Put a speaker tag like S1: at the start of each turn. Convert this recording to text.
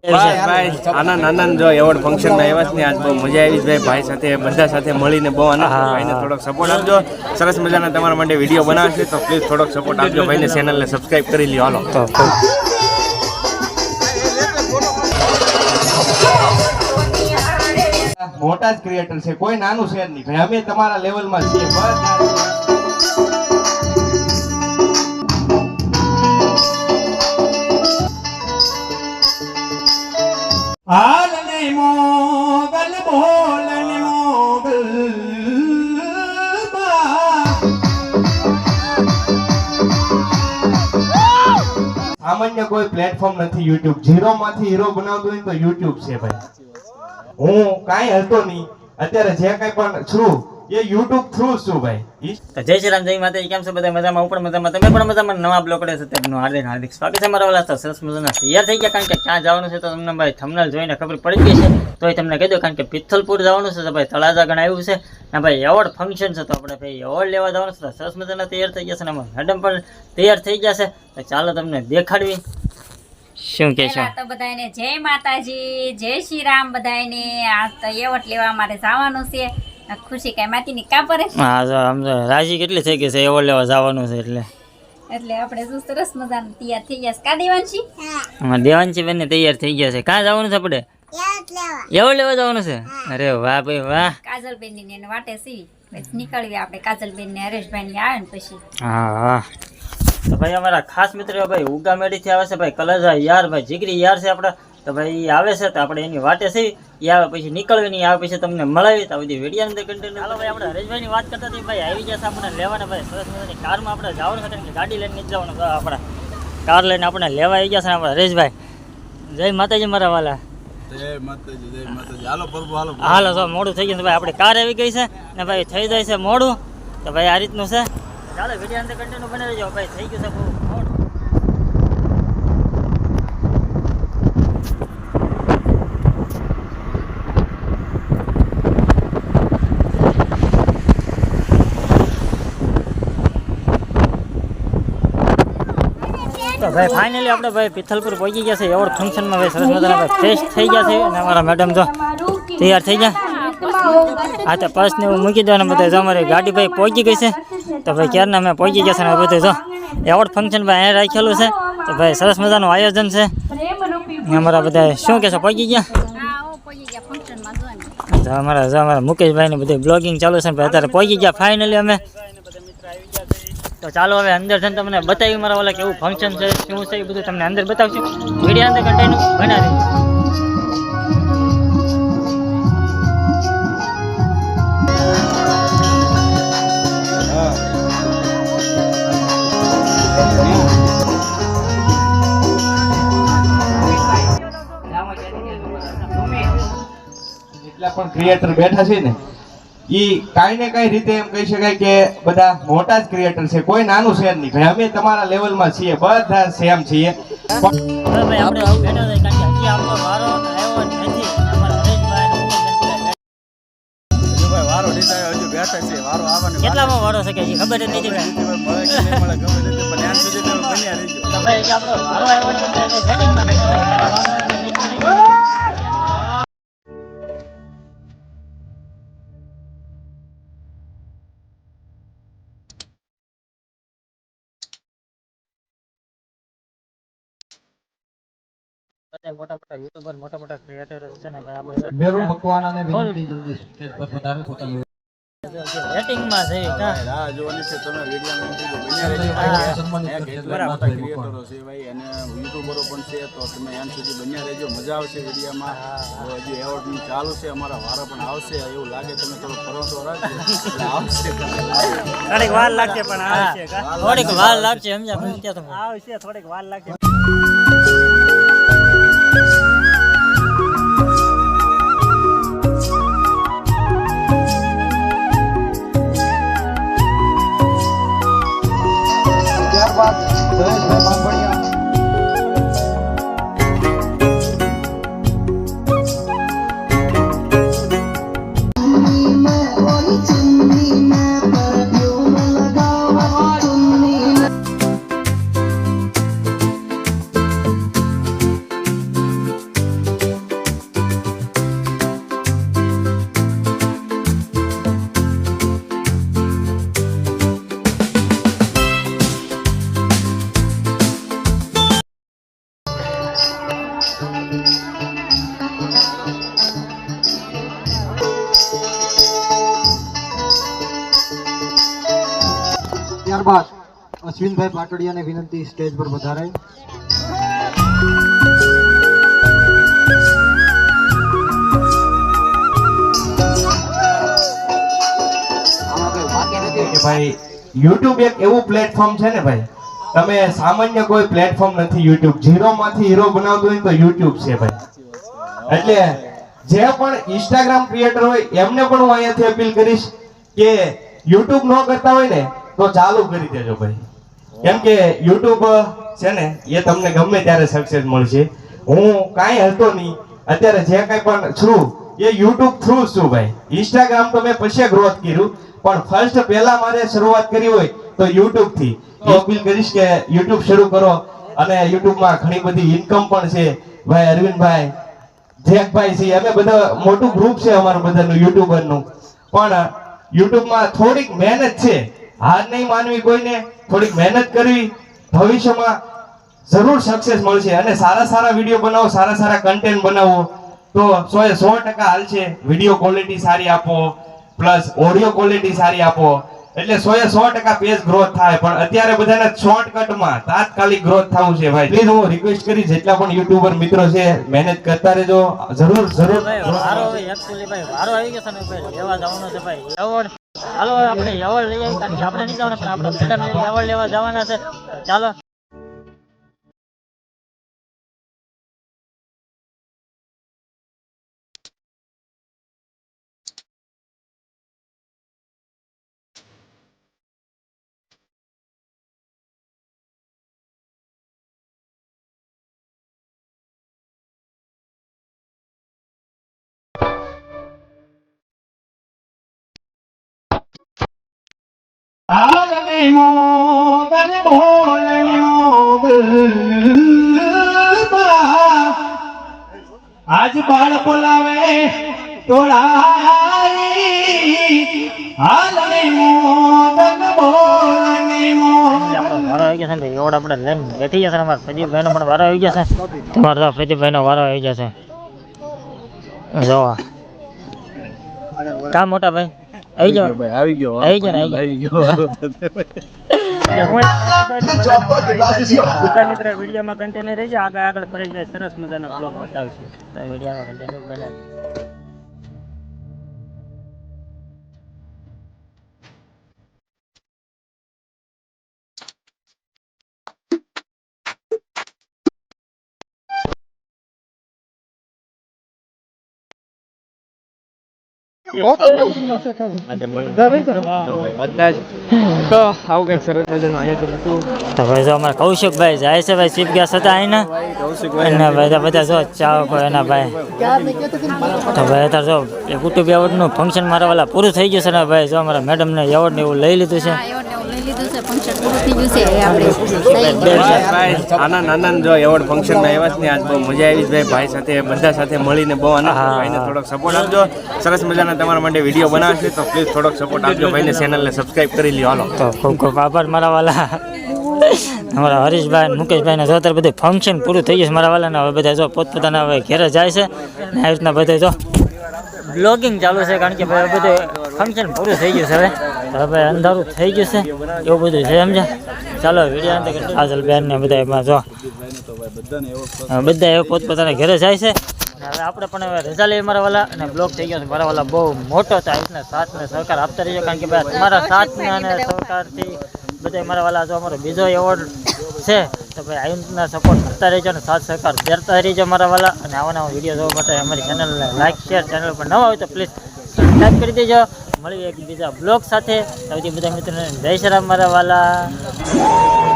S1: ભાઈ આનંદ આનંદ જો એવોર્ડ ફંક્શનમાં આવ્યા છે ને આજ બહુ મજા આવી ભાઈ ભાઈ સાથે બધા સાથે મળીને બહુ આનંદ ભાઈને થોડોક સપોર્ટ આપજો સરસ મજાના તમારા માટે વિડીયો બનાવશે તો પ્લીઝ થોડોક સપોર્ટ આપજો ભાઈને ચેનલને સબસ્ક્રાઇબ કરી લ્યો હાલો મોટા જ ક્રિએટર છે કોઈ નાનું શેર નહીં ભાઈ અમે તમારા લેવલમાં છીએ
S2: હાલને મોગલ બોલને મોગલ
S1: સામાન્ય કોઈ પ્લેટફોર્મ નથી યુટ્યુબ ઝીરો માંથી હીરો બનાવતો હોય તો યુટ્યુબ છે ભાઈ હું કાંઈ હતો નહીં અત્યારે જે કાંઈ પણ છું એ યુટ્યુબ થ્રુ છું ભાઈ
S3: તો જય શ્રી રામ જય માતાજી કેમ છો બધા મજામાં ઉપર મજામાં તમે પણ મજામાં નવા બ્લોગ કરે છે તેમનું હાર્દિક સ્વાગત છે મારા વાલા તો સરસ મજાના તૈયાર થઈ ગયા કારણ કે ક્યાં જવાનું છે તો તમને ભાઈ થંબનેલ જોઈને ખબર પડી ગઈ છે તો એ તમને કહી દો કારણ કે પિથલપુર જવાનું છે તો ભાઈ તળાજા ગણ આવ્યું છે ને ભાઈ એવોર્ડ ફંક્શન છે તો આપણે ભાઈ એવોર્ડ લેવા જવાનું છે તો સરસ મજાના તૈયાર થઈ ગયા છે ને મેડમ પણ તૈયાર થઈ ગયા છે તો ચાલો તમને દેખાડવી શું કે છે
S4: તો બધાને જય માતાજી જય શ્રી રામ બધાને આ તો એવોર્ડ લેવા અમારે જવાનું છે ખુશી કઈ માતીની કા પડે
S3: હા જો આમ રાજી કેટલી થઈ ગઈ છે એવોર્ડ લેવા જવાનું છે
S4: એટલે આપણે જો સરસ મજાનું તૈયાર થઈ ગયા કા દેવાંશી
S3: હા દેવાંશી બેન તૈયાર થઈ ગયા છે ક્યાં જવાનું છે આપણે એવોર્ડ લેવા જવાનું છે અરે વાહ ભાઈ વાહ
S4: કાજલબેન ની એને વાટે સીવી પછી નીકળવી આપણે કાજલબેન ને હરેશભાઈ ની આવે ને પછી
S3: હા હા તો ભાઈ અમારા ખાસ મિત્ર ભાઈ ઉગામેડી થી આવે છે ભાઈ કલજા યાર ભાઈ જીગરી યાર છે આપડા તો ભાઈ આવે છે તો આપણે એની વાટે છે એ આવે પછી નીકળવી નહીં આવે પછી તમને મળાવી તો બધી વિડીયો અંદર કન્ટેન્ટ હાલો ભાઈ આપણે હરેશભાઈ ની વાત કરતા હતી ભાઈ આવી ગયા છે આપણને લેવાના ભાઈ સરસ મજાની કારમાં આપણે જવાનું છે કારણ કે ગાડી લઈને નથી જવાનું આપણા કાર લઈને આપણે લેવા આવી ગયા છે આપણા હરેશભાઈ જય માતાજી મારા વાલા હાલો તો મોડું થઈ ગયું ભાઈ આપણે કાર આવી ગઈ છે ને ભાઈ થઈ જાય છે મોડું તો ભાઈ આ રીતનું છે ચાલો વિડીયો અંદર કન્ટેન્ટ બનાવી જાઓ ભાઈ થઈ ગયું છે બહુ મોડું તો ભાઈ ફાઇનલી આપણે ભાઈ પિથલપુર પહોંચી ગયા છે એવોર્ડ ફંક્શનમાં ભાઈ સરસ મજાના ભાઈ ફ્રેશ થઈ ગયા છે અને અમારા મેડમ તો તૈયાર થઈ ગયા હા તો પર્સને એવું મૂકી દેવાના બધા જો અમારી ગાડી ભાઈ પહોંચી ગઈ છે તો ભાઈ ક્યારના અમે પહોંચી ગયા છે ને બધું જો એવોર્ડ ફંક્શન ભાઈ અહીંયા રાખેલું છે તો ભાઈ સરસ મજાનું આયોજન છે અમારા બધા શું કહેશો પહોંચી ગયા તો અમારા મુકેશભાઈને બધું બ્લોગિંગ ચાલુ છે ભાઈ અત્યારે પહોંચી ગયા ફાઇનલી અમે તો ચાલો હવે અંદર છે તમને બતાવ્યું મારા વાલા કેવું ફંક્શન છે શું છે એ બધું તમને અંદર બતાવશું વિડીયો અંદર કન્ટેન્ટ બનાવી
S1: જેટલા પણ ક્રિએટર બેઠા છે ને ઈ કાઈ ને કાઈ રીતે એમ કહી શકાય કે બધા મોટા જ ક્રિએટર છે કોઈ નાનું શેર નહીં ભાઈ અમે તમારા લેવલમાં છીએ બધા સેમ છીએ
S3: ભાઈ આપણે બેઠા છે કારણ કે હજી આપણો વારો આવ્યો નથી અમારા હરેશભાઈ
S2: વારો લીધા હજુ બેઠા છે વારો આવવાનો
S3: કેટલામાં વારો છે કે હજી ખબર જ નથી
S2: મળે ગમે રીતે પણ ધ્યાન સુધી બન્યા રહેજો
S3: તો ભાઈ આપણો વારો આવ્યો છે મોટા મોટા યુટ્યુબર મોટા મોટા ક્રિએટર છે ને ભાઈ આપણે
S2: મેરુ મકવાણાને વિનંતી જલ્દી સ્ટેજ પર પધારો પોતાનું
S3: રેટિંગમાં છે
S2: રાહ જોવાની છે તમે વિડિયોમાં બન્યા રહેજો સન્માનિત બરાબર ક્રિએટરો છે ભાઈ અને યુટ્યુબરો પણ છે તો તમે એન સુધી બન્યા રહેજો મજા આવશે વિડિયોમાં હજી એવોર્ડ નું ચાલુ છે અમારા વારા પણ આવશે એવું લાગે તમે થોડો ભરોસો રાખજો આવશે
S3: થોડીક વાર લાગશે પણ આવશે થોડીક વાર લાગશે સમજ્યા પણ કે તમે આવશે થોડીક વાર લાગશે
S1: ત્યારબાદ જયેશભાઈ બાંભણિયા
S5: ત્યારબાદ અશ્વિનભાઈ પાટડિયાને વિનંતી સ્ટેજ પર પધારે.
S1: કે ભાઈ YouTube એક એવું પ્લેટફોર્મ છે ને ભાઈ, તમે સામાન્ય કોઈ પ્લેટફોર્મ નથી. YouTube ઝીરો માંથી હીરો બનાવતું હોય તો YouTube છે ભાઈ. એટલે જે પણ Instagram ક્રિએટર હોય એમને પણ હું અહીંયાથી અપીલ કરીશ કે YouTube ન કરતા હોય ને તો ચાલુ કરી દેજો ભાઈ. કેમ કે YouTube છે ને એ તમને ગમે ત્યારે સક્સેસ મળશે. હું કાંઈ હતો નહીં, અત્યારે જે કાંઈ પણ છું એ YouTube થ્રુ છું ભાઈ. Instagram તો મેં પછી ગ્રોથ કર્યું, પણ ફર્સ્ટ પહેલા મારે શરૂઆત કરી હોય તો YouTube થી. હું અપીલ કરીશ કે YouTube શરૂ કરો, અને YouTube માં ઘણી બધી ઇન્કમ પણ છે ભાઈ. અરવિંદભાઈ, જેકભાઈ છે, અમે બધા મોટું ગ્રુપ છે અમારું બધાનું યુટ્યુબર નું. પણ YouTube માં થોડીક મહેનત છે, હાર નહીં માનવી કોઈને, થોડીક મહેનત કરવી, ભવિષ્યમાં જરૂર સક્સેસ મળશે. અને સારા સારા વિડીયો બનાવો, સારા સારા કન્ટેન્ટ બનાવો તો 100% હાલશે. વિડીયો ક્વોલિટી સારી આપો, પ્લસ ઓડિયો ક્વોલિટી સારી આપો, એટલે 100% પેજ ગ્રોથ થાય. પણ અત્યારે બધાને શોર્ટકટમાં તાત્કાલિક ગ્રોથ થવું છે ભાઈ. પ્લીઝ હું રિક્વેસ્ટ કરીશ જેટલા પણ યુટ્યુબર મિત્રો છે મહેનત કરતા રહેજો. જરૂર જરૂર
S3: વારો એકચ્યુઅલી ભાઈ વારો આવી ગયો છે ને ભાઈ, લેવા જવાનો છે ભાઈ એવોર્ડ. હાલો આપણે એવોર્ડ લઈ આવી, કારણ કે આપણે નહીં જવાના પણ આપણે મેડમ એવોર્ડ લેવા જવાના છે. ચાલો
S1: આજ બાળ બોલાવે તોડાઈ હાલની મોદન બોલની મોદન.
S3: આપણો વારો આવી ગયો છે ને એવોર્ડ આપણે લઈને બેઠી જશે. અમારા પ્રદીપભાઈનો પણ વારો આવી જશે. તમારો તો પ્રદીપભાઈનો વારો આવી જશે. જોવા કા મોટા ભાઈ આવી જાઓ.
S2: આવી ગયો
S3: આવી ગયો ને આવી ગયો. મિત્ર વિડીયોમાં કન્ટેન્ટ રહેશે, આગળ ફરી જાય સરસ મજાનો બ્લોગ બતાવશે. તો વિડીયોમાં કન્ટેન્ટ બનાવે. કૌશિકભાઈ જાય છે ભાઈ, ચીફ ગેસ્ટ હતા અહીંના. અને બધા જો ચાવ એના ભાઈ. તો ભાઈ અત્યારે જો યુટ્યુબ એવોર્ડનું ફંક્શન મારા વાલા પૂરું થઈ ગયું છે ને ભાઈ. જો અમારા મેડમને એવોર્ડ ને એવું લઈ લીધું છે.
S1: આનંદ આનંદ જો એવોર્ડ ફંક્શન માં આવ્યા છે ને, આજ બહુ મજા આવી ભાઈ. ભાઈ સાથે બધા સાથે મળીને બહુ આનંદ. ભાઈને થોડોક સપોર્ટ આપજો. સરસ મજાના તમારા માટે વિડીયો બનાવશે તો પ્લીઝ થોડોક સપોર્ટ આપજો. ભાઈને ચેનલને સબસ્ક્રાઇબ કરી લ્યો. હાલો
S3: તો ખૂબ ખૂબ આભાર મારા વાલા. અમારા હરીશભાઈ અને મુકેશભાઈને જો અત્યારે બધું ફંક્શન પૂરું થઈ ગયું છે મારા વાલાને. હવે બધા જો પોતપોતાના હવે ઘેરે જાય છે ને આવી રીતના બધા જો બ્લોગિંગ ચાલુ છે, કારણ કે ભાઈ બધું ફંક્શન પૂરું થઈ ગયું છે. હવે હવે અંધારું થઈ ગયું છે એવું બધું છે, સમજ્યા. ચાલો વિડીયો કાજલ બેન ને બધા એમાં જો બધા એવું પોતપોતાના ઘરે જાય છે. હવે આપણે પણ હવે રજા લઈએ મારા વાલા, અને બ્લોગ થઈ ગયો છે મારા વાલા બહુ મોટો છે. આ રીતના સાથ ને સહકાર આપતા રહીજો, કારણ કે ભાઈ તમારા સાથ અને સહકારથી બધા મારા વાલા જો અમારો બીજો એવોર્ડ છે તો ભાઈ આવી રીતના સપોર્ટ કરતા રહેજો અને સાથ સહકાર દેતા રહેજો મારા વાલા. અને આવા નવા વિડીયો જોવા માટે અમારી ચેનલને લાઈક શેર, ચેનલ પર નવા હોય તો પ્લીઝ સબસ્ક્રાઈબ કરી દેજો. મળીએ એક બીજા બ્લોગ સાથે. સૌથી બધા મિત્રોને જય શ્રી રામ મારા વાલા.